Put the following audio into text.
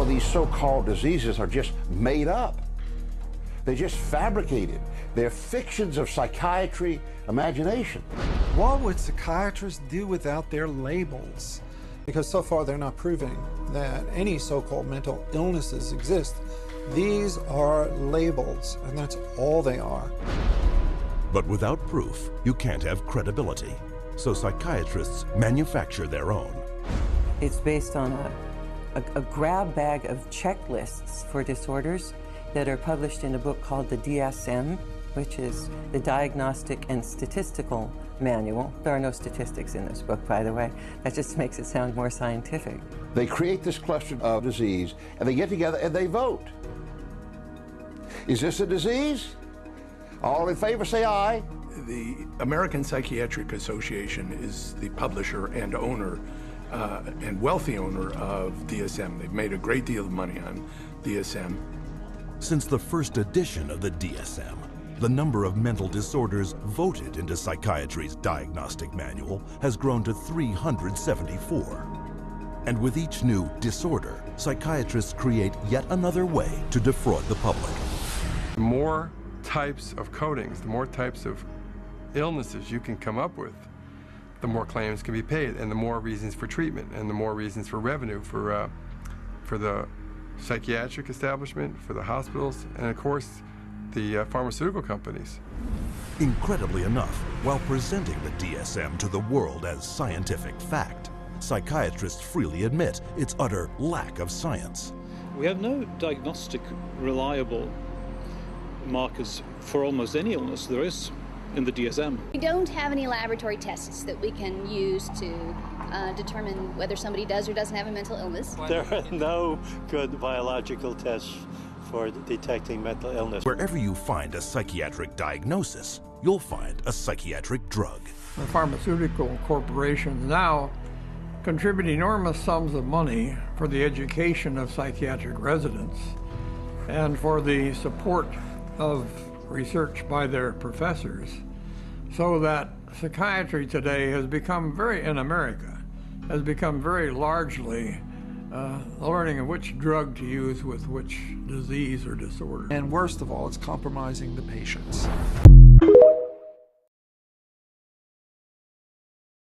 of these so-called diseases are just made up. They're just fabricated. They're fictions of psychiatry imagination. What would psychiatrists do without their labels? Because so far they're not proving that any so-called mental illnesses exist. These are labels, and that's all they are. But without proof, you can't have credibility. So psychiatrists manufacture their own. It's based on a grab bag of checklists for disorders that are published in a book called the DSM, which is the Diagnostic and Statistical Manual. There are no statistics in this book, by the way. That just makes it sound more scientific. They create this cluster of disease, and they get together and they vote. Is this a disease? All in favor, say aye. The American Psychiatric Association is the publisher and owner and wealthy owner of DSM. They've made a great deal of money on DSM. Since the first edition of the DSM, the number of mental disorders voted into psychiatry's diagnostic manual has grown to 374. And with each new disorder, psychiatrists create yet another way to defraud the public. The more types of codings, the more types of illnesses you can come up with, the more claims can be paid, and the more reasons for treatment, and the more reasons for revenue for the psychiatric establishment, for the hospitals, and of course, the pharmaceutical companies. Incredibly enough, while presenting the DSM to the world as scientific fact, psychiatrists freely admit its utter lack of science. We have no diagnostic reliable markers for almost any illness there is in the DSM. We don't have any laboratory tests that we can use to determine whether somebody does or doesn't have a mental illness. There are no good biological tests for detecting mental illness. Wherever you find a psychiatric diagnosis, you'll find a psychiatric drug. The pharmaceutical corporations now contribute enormous sums of money for the education of psychiatric residents and for the support of research by their professors, so that psychiatry today has become in America, has become very largely learning of which drug to use with which disease or disorder. And worst of all, it's compromising the patients.